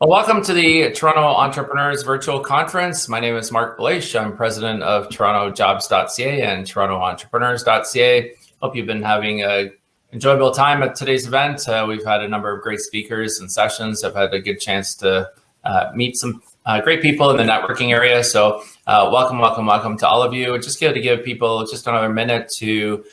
Well, welcome to the Toronto Entrepreneurs Virtual Conference. My name is Marc Belaiche. I'm president of TorontoJobs.ca and TorontoEntrepreneurs.ca. Hope you've been having an enjoyable time at today's event. We've had a number of great speakers and sessions. I've had a good chance to meet some great people in the networking area. So welcome to all of you. Just to give people just another minute to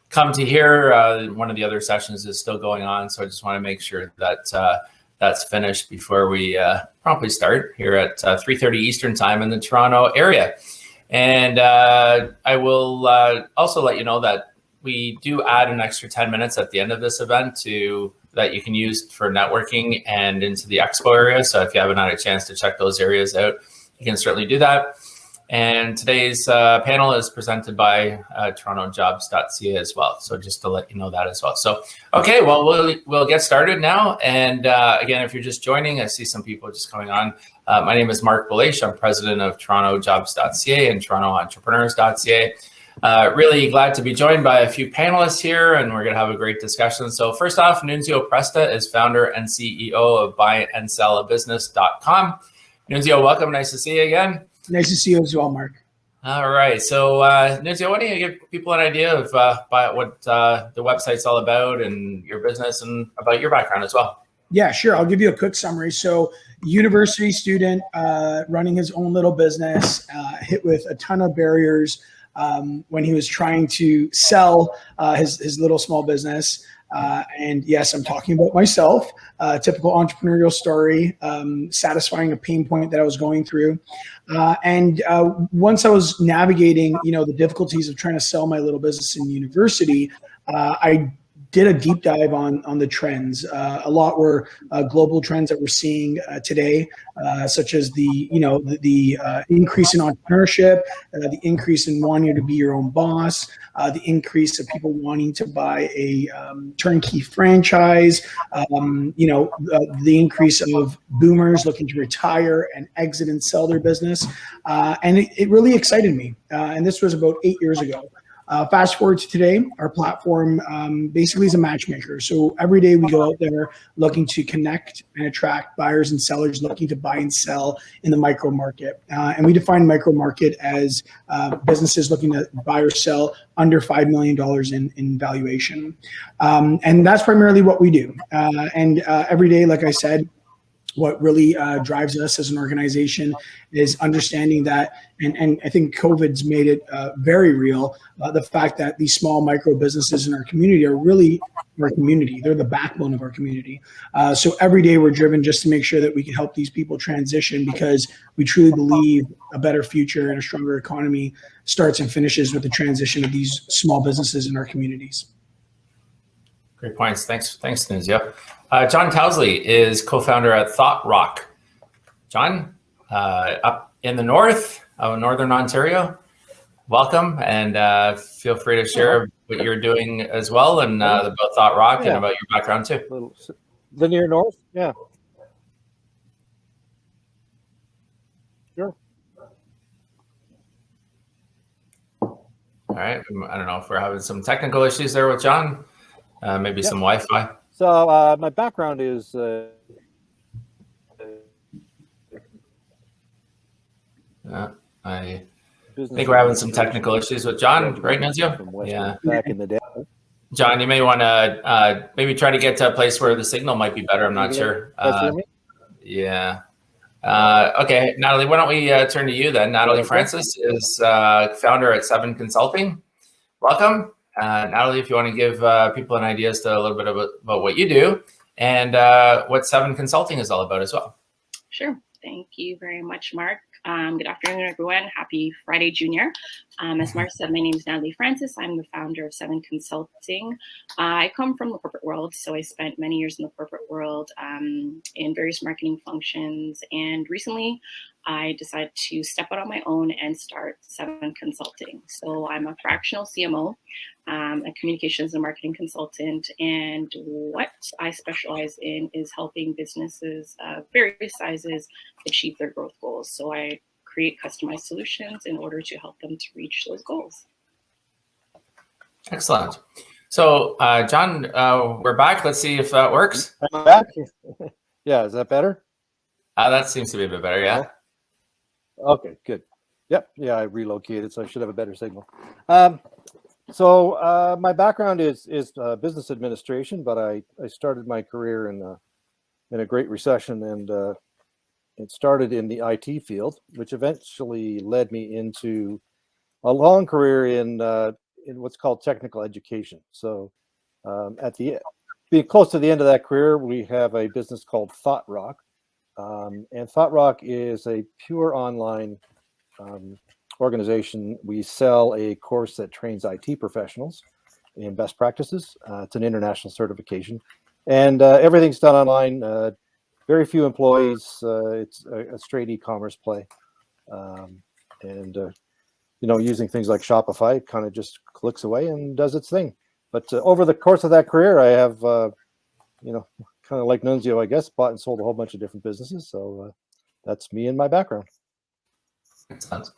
come to here. One of the other sessions is still going on, so I just want to make sure that that's finished before we promptly start here at 3:30 Eastern time in the Toronto area. And I will also let you know that we do add an extra 10 minutes at the end of this event that you can use for networking and into the expo area. So if you haven't had a chance to check those areas out, you can certainly do that. And today's panel is presented by TorontoJobs.ca as well. So just to let you know that as well. So, okay, well, we'll get started now. And again, if you're just joining, I see some people just coming on. My name is Marc Belaiche. I'm president of TorontoJobs.ca and TorontoEntrepreneurs.ca. Really glad to be joined by a few panelists here, and we're going to have a great discussion. So first off, Nunzio Presta is founder and CEO of buyandsellabusiness.com. Nunzio, welcome. Nice to see you again. Nice to see you as well, Marc. All right. So, Nunzio, why don't you give people an idea of what the website's all about and your business and about your background as well? Yeah, sure. I'll give you a quick summary. So, university student running his own little business, hit with a ton of barriers when he was trying to sell his little small business. And yes, I'm talking about myself, typical entrepreneurial story, satisfying a pain point that I was going through. And once I was navigating, the difficulties of trying to sell my little business in university, I did a deep dive on the trends. A lot were global trends that we're seeing today, such as the increase in entrepreneurship, the increase in wanting to be your own boss, the increase of people wanting to buy a turnkey franchise, the increase of boomers looking to retire and exit and sell their business. And it really excited me. And this was about 8 years ago. Fast forward to today, our platform basically is a matchmaker. So every day we go out there looking to connect and attract buyers and sellers looking to buy and sell in the micro market. And we define micro market as businesses looking to buy or sell under $5 million in valuation. And that's primarily what we do. And every day, like I said, what really drives us as an organization is understanding that, and I think COVID's made it very real, the fact that these small micro businesses in our community are really our community. They're the backbone of our community. So every day we're driven just to make sure that we can help these people transition, because we truly believe a better future and a stronger economy starts and finishes with the transition of these small businesses in our communities. Great points. Thanks, Nunzio. John Towsley is co-founder at Thought Rock. John, up in the north of Northern Ontario, welcome, and feel free to share what you're doing as well, and about Thought Rock and about your background too. The near north, yeah. Sure. All right. I don't know if we're having some technical issues there with John. Maybe some Wi-Fi. So my background is I think we're having some technical issues with John, right, Nunzio? Yeah. Back in the day. John, you may want to maybe try to get to a place where the signal might be better. I'm not sure. Yeah. Okay, Natalie, why don't we turn to you then? Natalie Francis is founder at 7 Consulting. Welcome. Natalie, if you want to give people an idea as to a little bit about what you do and what 7 Consulting is all about as well. Sure. Thank you very much, Marc. Good afternoon, everyone. Happy Friday, Junior. As Marc said, my name is Natalie Francis. I'm the founder of 7 Consulting. I come from the corporate world, so I spent many years in the corporate world in various marketing functions. And recently, I decided to step out on my own and start 7 Consulting. So I'm a fractional CMO, a communications and marketing consultant. And what I specialize in is helping businesses of various sizes achieve their growth goals. So I create customized solutions in order to help them to reach those goals. Excellent. So, John, we're back. Let's see if that works. I'm back. Yeah, is that better? That seems to be a bit better. Yeah. Okay, good. Yep. Yeah, I relocated, so I should have a better signal. My background is business administration, but I started my career in a great recession, and it started in the IT field, which eventually led me into a long career in what's called technical education. So being close to the end of that career, we have a business called ThoughtRock. And ThoughtRock is a pure online organization. We sell a course that trains IT professionals in best practices. It's an international certification, and everything's done online. Very few employees. It's a straight e-commerce play, and using things like Shopify, it kind of just clicks away and does its thing. But over the course of that career, I have, kind of like Nunzio, I guess, bought and sold a whole bunch of different businesses. So that's me and my background. Excellent.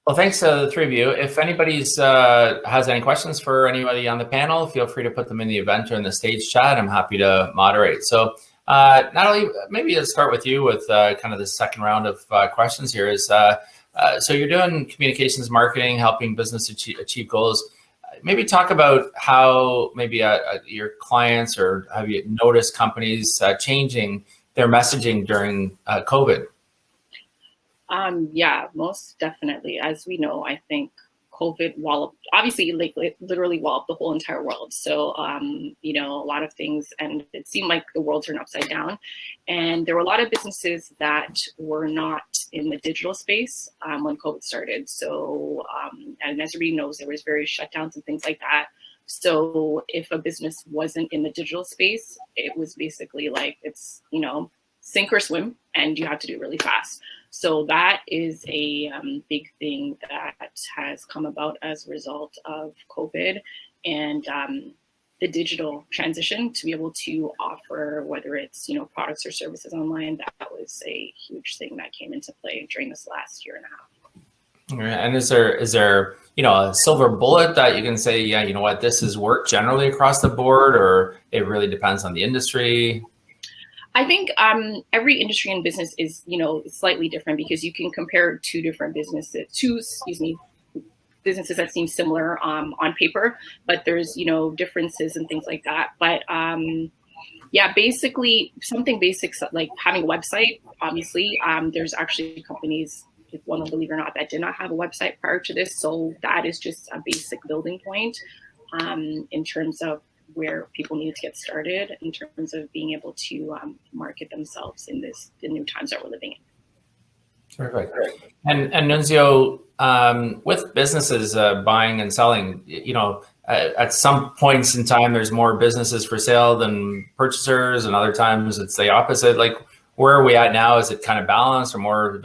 Well, thanks to the three of you. If anybody's has any questions for anybody on the panel, feel free to put them in the event or in the stage chat. I'm happy to moderate. So Natalie, maybe let's start with you with kind of the second round of questions here. So you're doing communications marketing, helping business achieve goals. Maybe talk about how maybe your clients, or have you noticed companies changing their messaging during COVID? Yeah, most definitely. As we know, I think COVID obviously literally walloped the whole entire world. So, a lot of things, and it seemed like the world turned upside down. And there were a lot of businesses that were not in the digital space when COVID started. So, and as everybody knows, there was various shutdowns and things like that. So if a business wasn't in the digital space, it was basically like it's, sink or swim, and you have to do it really fast. So that is a big thing that has come about as a result of COVID and the digital transition to be able to offer, whether it's, products or services online. That was a huge thing that came into play during this last year and a half. All right. And is there a silver bullet that you can say, yeah, you know what, this has worked generally across the board, or it really depends on the industry? I think every industry and business is, slightly different, because you can compare businesses that seem similar on paper, but there's, differences and things like that. But basically something basic like having a website. Obviously, there's actually companies, if one will believe it or not, that did not have a website prior to this. So that is just a basic building point in terms of where people need to get started in terms of being able to market themselves in the new times that we're living in. Perfect. And Nunzio, with businesses buying and selling, at some points in time, there's more businesses for sale than purchasers, and other times it's the opposite. Like, where are we at now? Is it kind of balanced, or more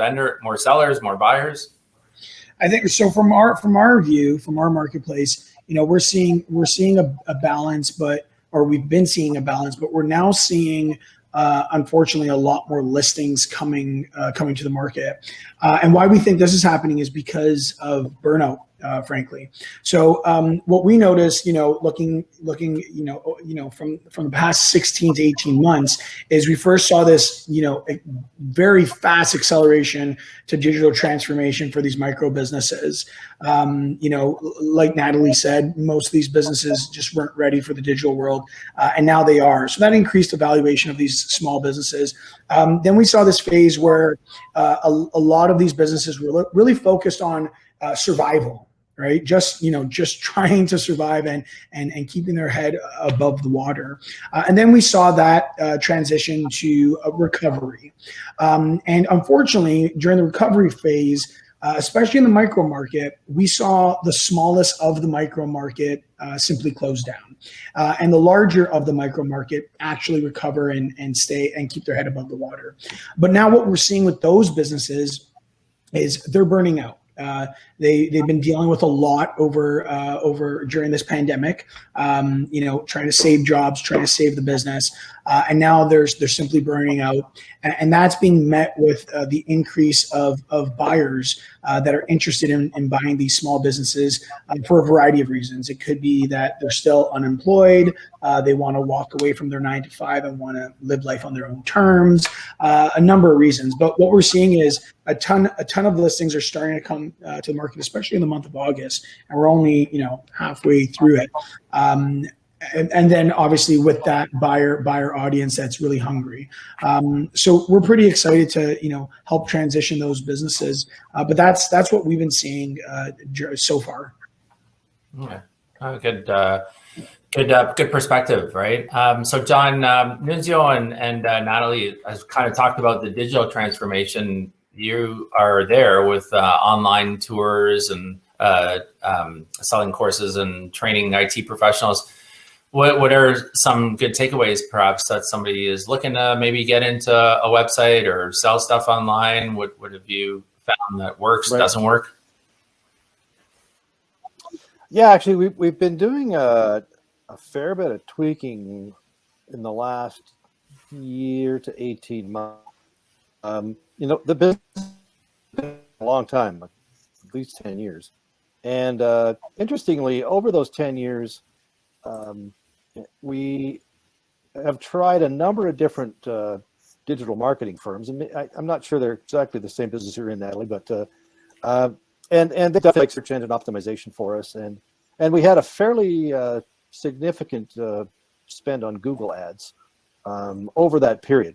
sellers, more buyers? I think so. From our view, from our marketplace, we're seeing a balance, we've been seeing a balance, but we're now seeing, unfortunately, a lot more listings coming to the market. And why we think this is happening is because of burnout, frankly. So what we noticed, looking, from the past 16 to 18 months, is we first saw this, a very fast acceleration to digital transformation for these micro businesses. Like Natalie said, most of these businesses just weren't ready for the digital world, and now they are. So that increased the valuation of these small businesses. Then we saw this phase where a lot of these businesses were really focused on survival. Right, just trying to survive and keeping their head above the water, and then we saw that transition to a recovery, and unfortunately, during the recovery phase, especially in the micro market, we saw the smallest of the micro market simply close down, and the larger of the micro market actually recover and stay and keep their head above the water. But now what we're seeing with those businesses is they're burning out. They've been dealing with a lot over during this pandemic, trying to save jobs, trying to save the business, and now they're simply burning out, and that's being met with the increase of buyers that are interested in buying these small businesses for a variety of reasons. It could be that they're still unemployed. They want to walk away from their 9 to 5 and want to live life on their own terms, a number of reasons. But what we're seeing is a ton of listings are starting to come to the market, especially in the month of August, and we're only halfway through it. And then obviously with that buyer audience that's really hungry. So we're pretty excited to help transition those businesses. But that's what we've been seeing so far. Okay. Good perspective, right? So John, Nunzio and Natalie has kind of talked about the digital transformation. You are there with online tours and selling courses and training IT professionals. What are some good takeaways, perhaps, that somebody is looking to maybe get into a website or sell stuff online? What have you found that works, doesn't work? Yeah, actually, we've been doing a fair bit of tweaking in the last year to 18 months. The business has been a long time, like at least 10 years. And interestingly, over those 10 years, we have tried a number of different digital marketing firms. And I'm not sure they're exactly the same business you're in, Natalie, but and they've done like search engine optimization for us. And we had a fairly significant spend on Google ads over that period.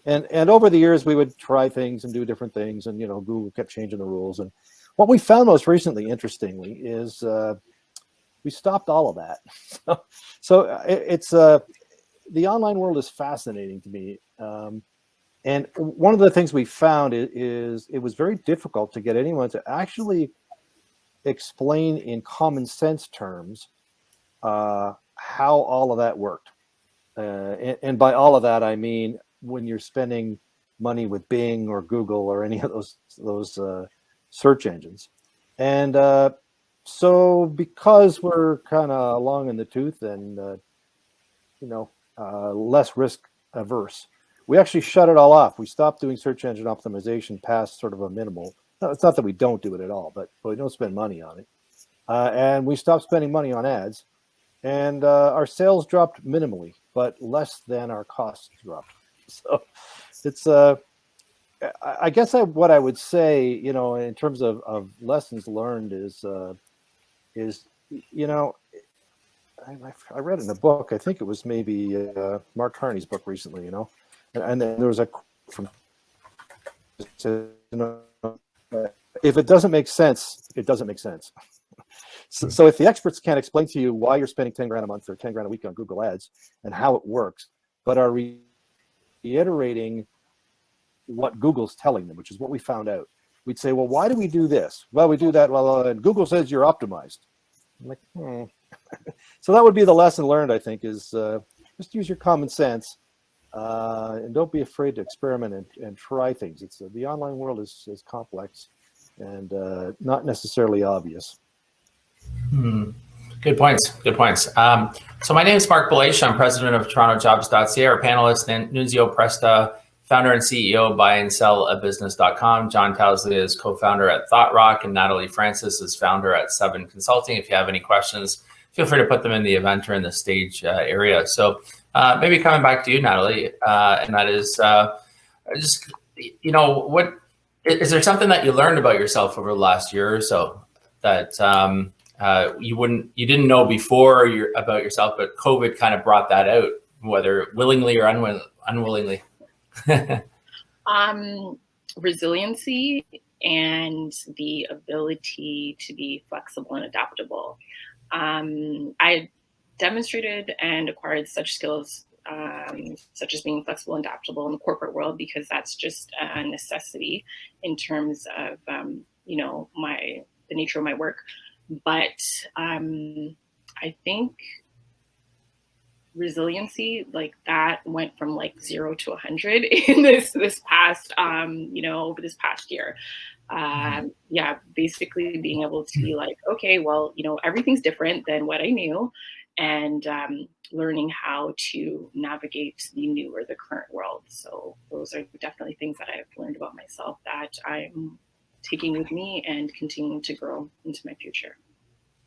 And over the years, we would try things and do different things. And, Google kept changing the rules. And what we found most recently, interestingly, is we stopped all of that. So it's the online world is fascinating to me. And one of the things we found is it was very difficult to get anyone to actually explain in common sense terms how all of that worked. And by all of that, I mean when you're spending money with Bing or Google or any of those search engines. And so because we're kind of long in the tooth and less risk averse, we actually shut it all off. We stopped doing search engine optimization past sort of a minimal. No, it's not that we don't do it at all, but we don't spend money on it. And we stopped spending money on ads, and our sales dropped minimally, but less than our costs dropped. So it's I guess what I would say, in terms of lessons learned is I read in a book, I think it was maybe Marc Carney's book recently, and then there was a quote from, if it doesn't make sense, it doesn't make sense. So if the experts can't explain to you why you're spending 10 grand a month or 10 grand a week on Google ads and how it works, but are reiterating what Google's telling them, which is what we found out. We'd say, well, why do we do this? Well, we do that. Well, and Google says you're optimized. I'm like, So that would be the lesson learned, I think, is just use your common sense and don't be afraid to experiment and try things. It's the online world is complex and not necessarily obvious. Good points. So my name is Marc Belaiche. I'm president of TorontoJobs.ca. Our panelist, Nunzio Presta, founder and CEO, buyandsellabusiness.com. John Towsley is co-founder at ThoughtRock, and Natalie Francis is founder at 7 Consulting. If you have any questions, feel free to put them in the event or in the stage area. So maybe coming back to you, Natalie, and that is just, what is there something that you learned about yourself over the last year or so that you didn't know before about yourself, but COVID kind of brought that out, whether willingly or unwillingly? Resiliency and the ability to be flexible and adaptable. I demonstrated and acquired such skills, such as being flexible and adaptable in the corporate world, because that's just a necessity in terms of, the nature of my work. But I think resiliency, like that, went from 0 to 100 in this past, over this past year. Basically being able to be like, okay, well, everything's different than what I knew, and learning how to navigate the new or the current world. So those are definitely things that I've learned about myself that I'm taking with me and continuing to grow into my future.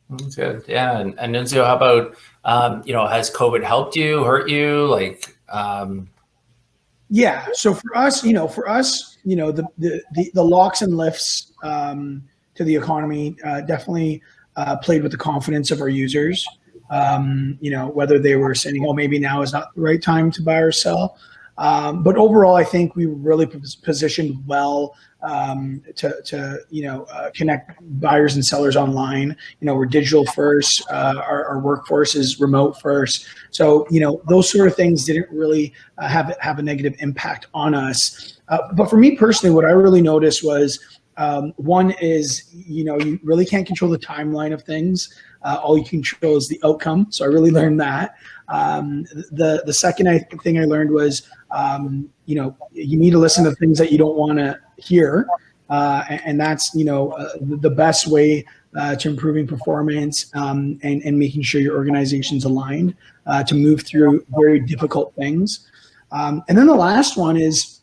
That's good. Yeah. And Nunzio, how about, has COVID helped you, hurt you? Yeah. So for us, the locks and lifts to the economy definitely played with the confidence of our users. Whether they were saying, "Oh, maybe now is not the right time to buy or sell," but overall, I think we were really positioned well to connect buyers and sellers online. We're digital first. Our workforce is remote first. So those sort of things didn't really have a negative impact on us. But for me personally, what I really noticed was one is you really can't control the timeline of things. All you can control is the outcome. So I really learned that. The second thing I learned was you need to listen to things that you don't want to hear, and that's the best way to improving performance and making sure your organization's aligned to move through very difficult things. And then the last one is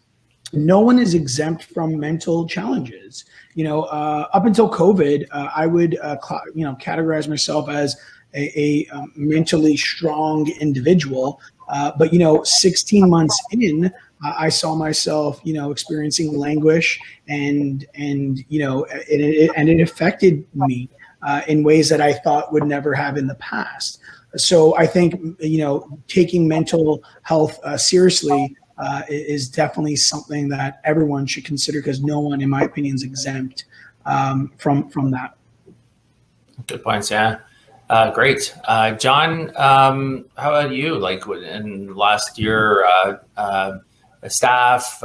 no one is exempt from mental challenges. Up until COVID, I would categorize myself as a mentally strong individual. But 16 months in, I saw myself, experiencing languish, and it affected me in ways that I thought would never have in the past. So I think taking mental health seriously is definitely something that everyone should consider, because no one, in my opinion, is exempt from that. Good points. Yeah. Great. John, how about you? Like in last year, staff,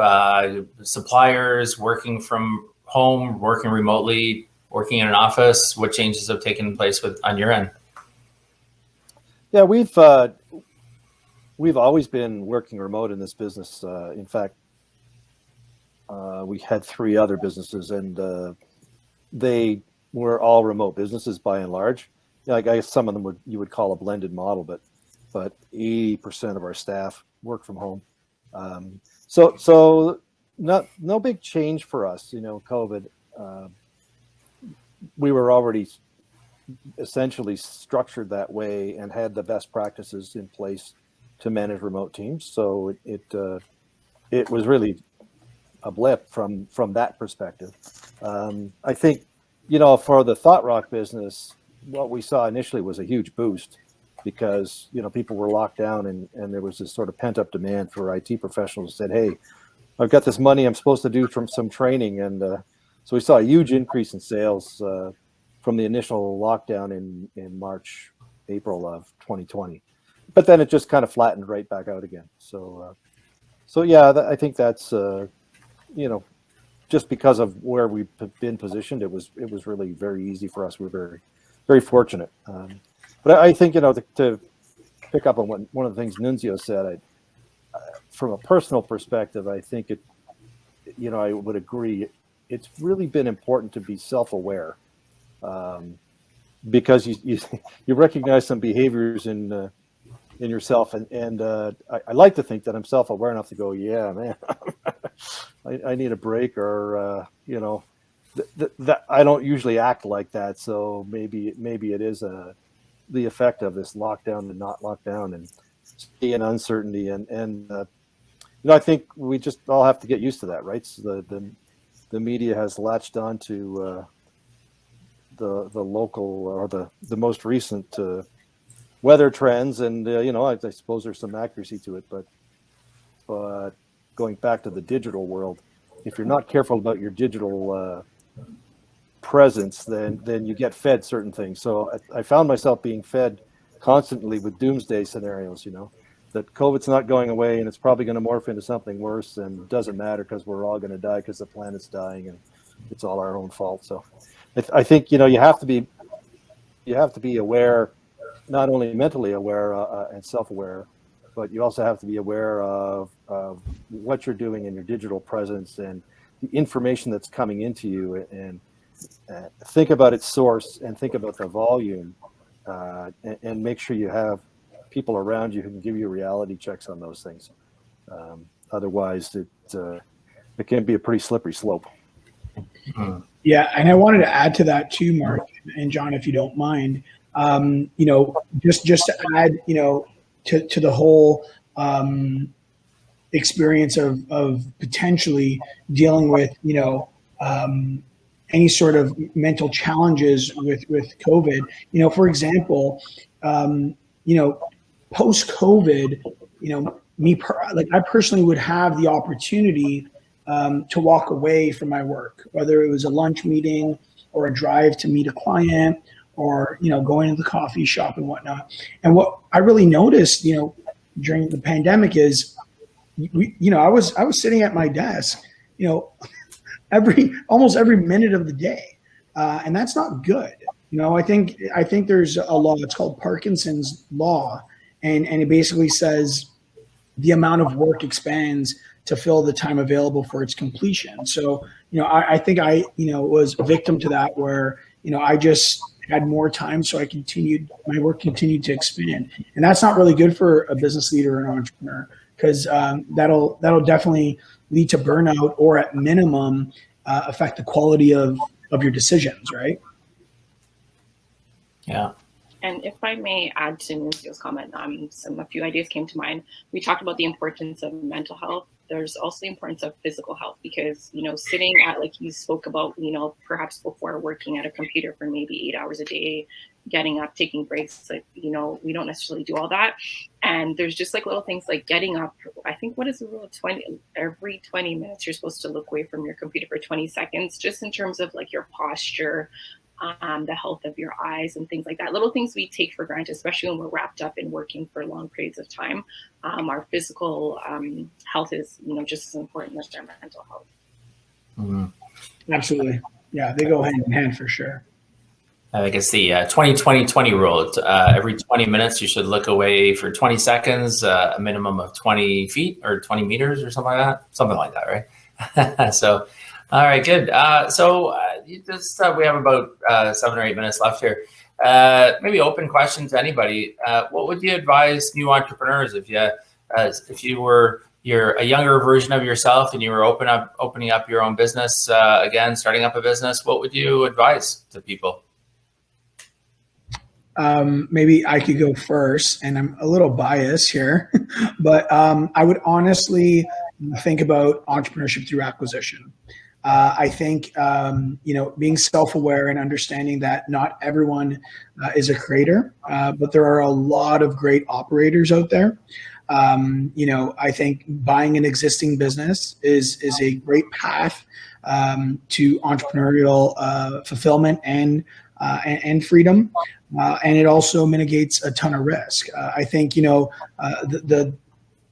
suppliers, working from home, working remotely, working in an office, what changes have taken place on your end? Yeah, we've always been working remote in this business. In fact, we had 3 other businesses, and they were all remote businesses by and large. I guess some of them you would call a blended model, but 80% of our staff work from home. So no big change for us. COVID. We were already essentially structured that way and had the best practices in place to manage remote teams. So it was really a blip from that perspective. I think for the Thought Rock business, what we saw initially was a huge boost because people were locked down and there was this sort of pent up demand for IT professionals who said, "Hey, I've got this money I'm supposed to do from some training," and so we saw a huge increase in sales from the initial lockdown in March, April of 2020. But then it just kind of flattened right back out again. So yeah, I think that's just because of where we've been positioned, it was really very easy for us. We're very, very fortunate. But I think to pick up on one of the things Nunzio said, from a personal perspective, I think I would agree. It's really been important to be self-aware, because you recognize some behaviors in yourself, and I like to think that I'm self-aware enough to go, yeah, man, I need a break, or that I don't usually act like that, so maybe it is the effect of this lockdown and not lockdown and stay in uncertainty, and I think we just all have to get used to that, right? So the media has latched on to the local or the most recent weather trends, and I suppose there's some accuracy to it, but going back to the digital world, if you're not careful about your digital presence, then you get fed certain things. So I found myself being fed constantly with doomsday scenarios, that COVID's not going away and it's probably going to morph into something worse, and it doesn't matter because we're all going to die because the planet's dying and it's all our own fault. So I think you have to be aware, not only mentally aware and self-aware, but you also have to be aware of what you're doing in your digital presence and the information that's coming into you, and think about its source and think about the volume, and make sure you have people around you who can give you reality checks on those things. Otherwise, it can be a pretty slippery slope. Yeah, and I wanted to add to that too, Mark and John, if you don't mind. You know, just to add, you know, to the whole experience of potentially dealing with, you know, any sort of mental challenges with COVID. You know, for example, you know, post COVID, you know, like I personally would have the opportunity to walk away from my work, whether it was a lunch meeting or a drive to meet a client, or, you know, going to the coffee shop and whatnot. And what I really noticed, you know, during the pandemic is, you know, I was sitting at my desk, you know, almost every minute of the day, and that's not good. You know, I think there's a law. It's called Parkinson's law, and it basically says the amount of work expands to fill the time available for its completion. So, you know, I think I, you know, was a victim to that, where, you know, I just had more time, so my work continued to expand, and that's not really good for a business leader or an entrepreneur, because that'll definitely lead to burnout, or at minimum affect the quality of your decisions, right? Yeah. And if I may add to Nunzio's comment, a few ideas came to mind. We talked about the importance of mental health. There's also the importance of physical health, because, you know, sitting at, like you spoke about, you know, perhaps before working at a computer for maybe 8 hours a day, getting up, taking breaks, like, you know, we don't necessarily do all that. And there's just like little things like getting up. I think, what is the rule? Every 20 minutes, you're supposed to look away from your computer for 20 seconds, just in terms of like your posture, the health of your eyes and things like that. Little things we take for granted, especially when we're wrapped up in working for long periods of time. Our physical health is, you know, just as important as our mental health. Mm-hmm. Absolutely. Yeah, they go hand in hand for sure. I think it's the 20-20-20 rule. Every 20 minutes, you should look away for 20 seconds, a minimum of 20 feet or 20 meters or something like that. Something like that, right? So, all right, good. We have about 7 or 8 minutes left here. Maybe open question to anybody. What would you advise new entrepreneurs if you're a younger version of yourself and you were opening up your own business again, starting up a business? What would you advise to people? Maybe I could go first, and I'm a little biased here, but I would honestly think about entrepreneurship through acquisition. I think, you know, being self-aware and understanding that not everyone is a creator, but there are a lot of great operators out there. You know, I think buying an existing business is a great path to entrepreneurial fulfillment and freedom. And it also mitigates a ton of risk. I think, you know, the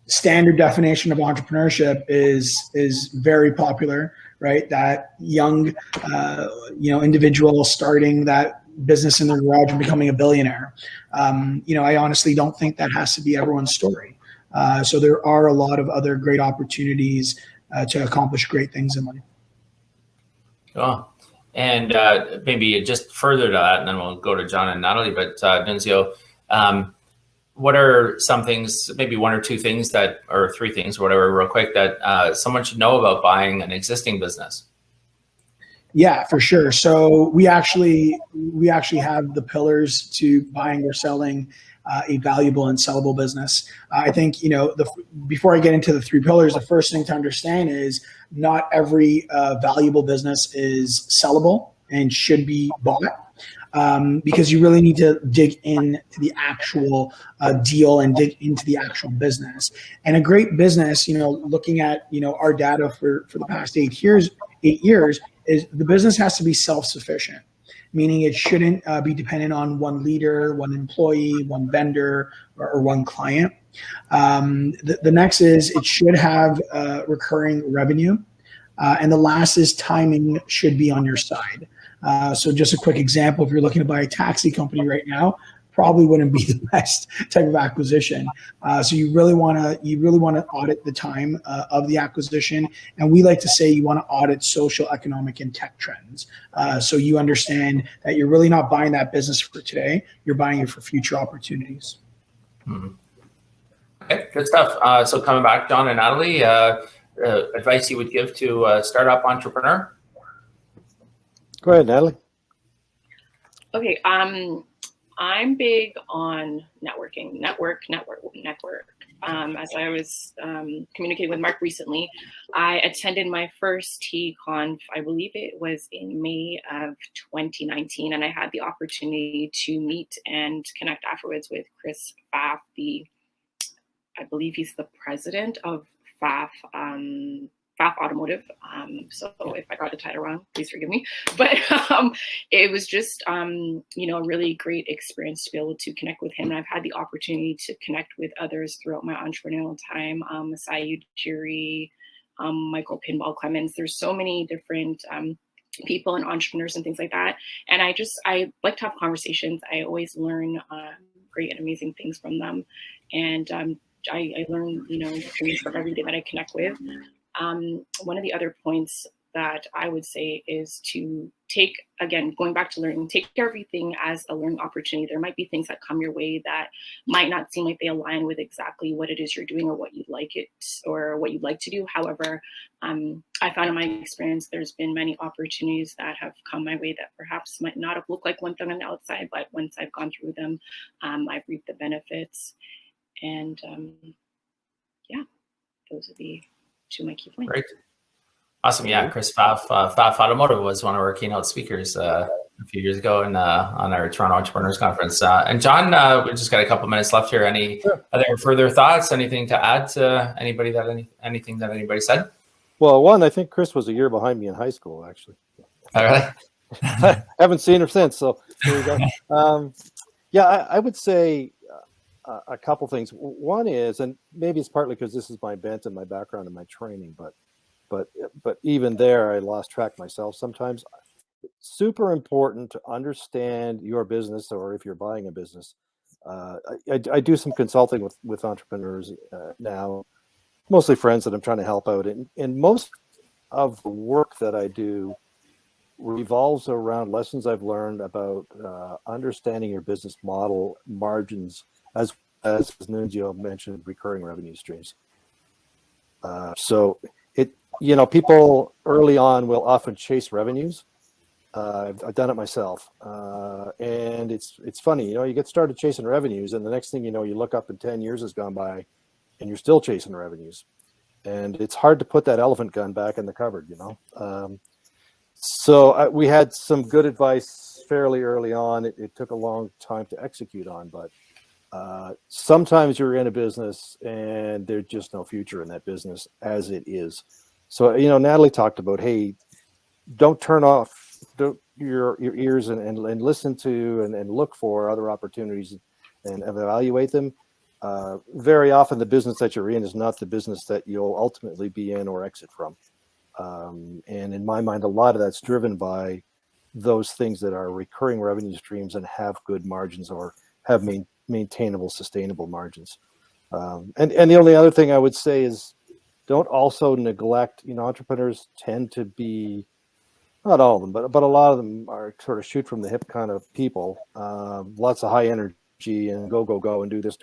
standard definition of entrepreneurship is very popular, right? That young, you know, individual starting that business in their garage and becoming a billionaire. You know, I honestly don't think that has to be everyone's story. So there are a lot of other great opportunities to accomplish great things in life. Oh. And maybe just further to that, and then we'll go to John and Natalie, but Nunzio, what are some things, maybe one or two things or three things, or whatever, real quick, that someone should know about buying an existing business? Yeah, for sure. So we actually have the pillars to buying or selling a valuable and sellable business. I think, you know, before I get into the three pillars, the first thing to understand is not every valuable business is sellable and should be bought, because you really need to dig into the actual deal and dig into the actual business. And a great business, you know, looking at, you know, our data for the past 8 years, is the business has to be self-sufficient, meaning it shouldn't be dependent on one leader, one employee, one vendor, or one client. The next is it should have recurring revenue. And the last is timing should be on your side. So just a quick example, if you're looking to buy a taxi company right now, probably wouldn't be the best type of acquisition. So you really want to audit the time of the acquisition, and we like to say you want to audit social, economic, and tech trends. So you understand that you're really not buying that business for today; you're buying it for future opportunities. Mm-hmm. Okay, good stuff. So coming back, John and Natalie, advice you would give to a startup entrepreneur? Go ahead, Natalie. Okay. I'm big on networking, network. As I was communicating with Marc recently, I attended my first TConf, I believe it was in May of 2019, and I had the opportunity to meet and connect afterwards with Chris Pfaff, I believe he's the president of Pfaff Automotive. So if I got the title wrong, please forgive me. But it was just, a really great experience to be able to connect with him. And I've had the opportunity to connect with others throughout my entrepreneurial time, Masai Ujiri, Michael Pinball Clemens. There's so many different people and entrepreneurs and things like that. And I like to have conversations. I always learn great and amazing things from them. And I learn, from every day that I connect with. One of the other points that I would say is to going back to learning, take everything as a learning opportunity. There might be things that come your way that might not seem like they align with exactly what it is you're doing or what you'd like to do. However, I found in my experience, there's been many opportunities that have come my way that perhaps might not have looked like one thing on the outside, but once I've gone through them, I've reaped the benefits. And those would be two of my key points. Great. Awesome. Yeah, Chris Pfaff Automotive was one of our keynote speakers a few years ago on our Toronto Entrepreneurs Conference. And John, we just got a couple minutes left here. Are there further thoughts? Anything to add to anything that anybody said? Well, one, I think Chris was a year behind me in high school, actually. All right. I haven't seen her since, so there you go. I would say a couple things. One is, and maybe it's partly because this is my bent and my background and my training, but even there, I lost track myself sometimes. Super important to understand your business, or if you're buying a business. I do some consulting with entrepreneurs now, mostly friends that I'm trying to help out. And most of the work that I do revolves around lessons I've learned about understanding your business model, margins, as Nunzio mentioned, recurring revenue streams. So people early on will often chase revenues. I've done it myself, and it's funny. You get started chasing revenues, and the next thing you know, you look up and 10 years has gone by, and you're still chasing revenues, and it's hard to put that elephant gun back in the cupboard. So we had some good advice fairly early on. It took a long time to execute on, but sometimes you're in a business and there's just no future in that business as it is. So, Natalie talked about, hey, don't turn off your ears and listen to and look for other opportunities and evaluate them. Very often the business that you're in is not the business that you'll ultimately be in or exit from. And in my mind, a lot of that's driven by those things that are recurring revenue streams and have good margins or have maintainable, sustainable margins. And the only other thing I would say is don't also neglect, entrepreneurs tend to be, not all of them, but a lot of them are sort of shoot from the hip kind of people, lots of high energy and go and do this,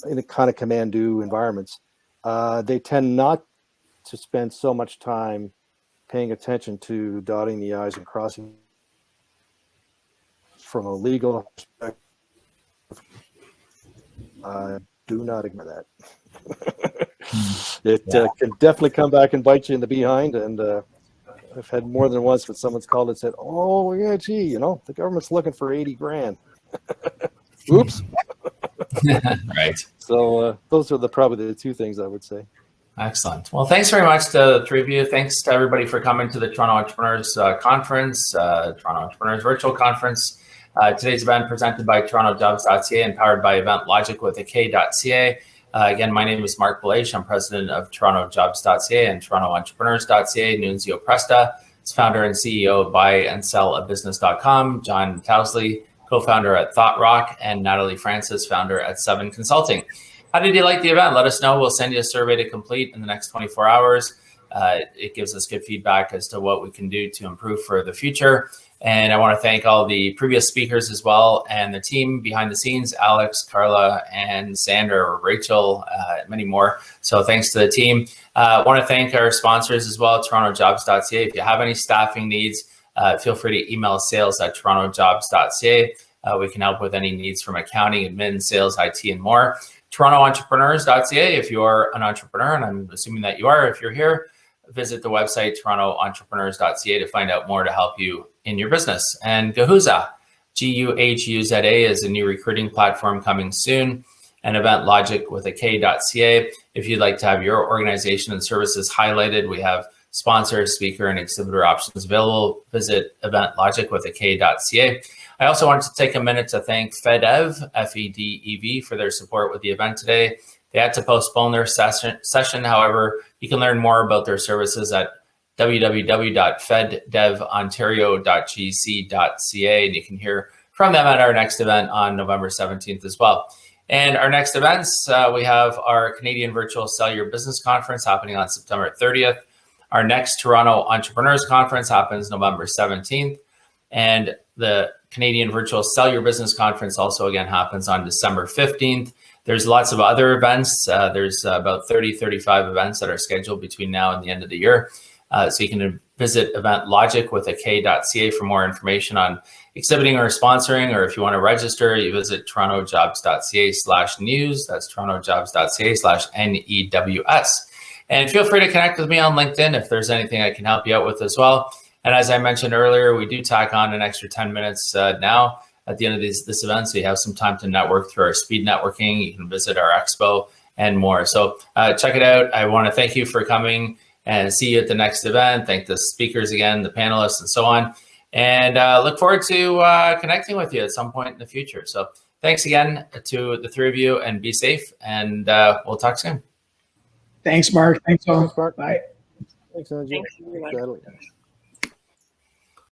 in a kind of command do environments. They tend not to spend so much time paying attention to dotting the I's and crossing from a legal perspective. Do not ignore that. It can definitely come back and bite you in the behind. And I've had more than once when someone's called and said, "Oh yeah, gee, the government's looking for 80 grand." Oops. Right. So those are probably the two things I would say. Excellent. Well, thanks very much to the three of you. Thanks to everybody for coming to the Toronto Entrepreneurs Conference, Toronto Entrepreneurs Virtual Conference. Today's event presented by TorontoJobs.ca and powered by Event Logic with a K.ca. Again, my name is Marc Belaiche. I'm president of TorontoJobs.ca and TorontoEntrepreneurs.ca. Nunzio Presta is founder and CEO of buyandsellabusiness.com. John Towsley, co-founder at Thought Rock, and Natalie Francis, founder at 7 Consulting. How did you like the event? Let us know. We'll send you a survey to complete in the next 24 hours. It gives us good feedback as to what we can do to improve for the future. And I want to thank all the previous speakers as well and the team behind the scenes, Alex, Carla, and Sandra, Rachel, many more. So thanks to the team. I want to thank our sponsors as well, TorontoJobs.ca. If you have any staffing needs, feel free to email sales@TorontoJobs.ca. We can help with any needs from accounting, admin, sales, IT, and more. TorontoEntrepreneurs.ca if you're an entrepreneur, and I'm assuming that you are if you're here. Visit the website TorontoEntrepreneurs.ca to find out more to help you in your business. And Gahuza, Guhuza, is a new recruiting platform coming soon. And EventLogic with a K.ca. If you'd like to have your organization and services highlighted, we have sponsor, speaker, and exhibitor options available. Visit EventLogic with a K.ca. I also wanted to take a minute to thank FedEv, FEDEV, for their support with the event today. They had to postpone their session. However, you can learn more about their services at www.feddevontario.gc.ca, and you can hear from them at our next event on November 17th as well. And our next events, we have our Canadian Virtual Sell Your Business Conference happening on September 30th. Our next Toronto Entrepreneurs Conference happens November 17th. And the Canadian Virtual Sell Your Business Conference also again happens on December 15th. There's lots of other events. There's about 35 events that are scheduled between now and the end of the year. So you can visit EventLogic with a K.ca for more information on exhibiting or sponsoring, or if you want to register, you visit TorontoJobs.ca/news. That's TorontoJobs.ca/NEWS. And feel free to connect with me on LinkedIn if there's anything I can help you out with as well. And as I mentioned earlier, we do tack on an extra 10 minutes now at the end of this event, so you have some time to network through our speed networking. You can visit our expo and more. So check it out. I want to thank you for coming and see you at the next event. Thank the speakers again, the panelists, and so on. And look forward to connecting with you at some point in the future. So thanks again to the three of you, and be safe. And we'll talk soon. Thanks, Marc. Thanks, all. Thanks, Marc. Bye. Thanks, Nunzio. Thanks, everyone. Natalie.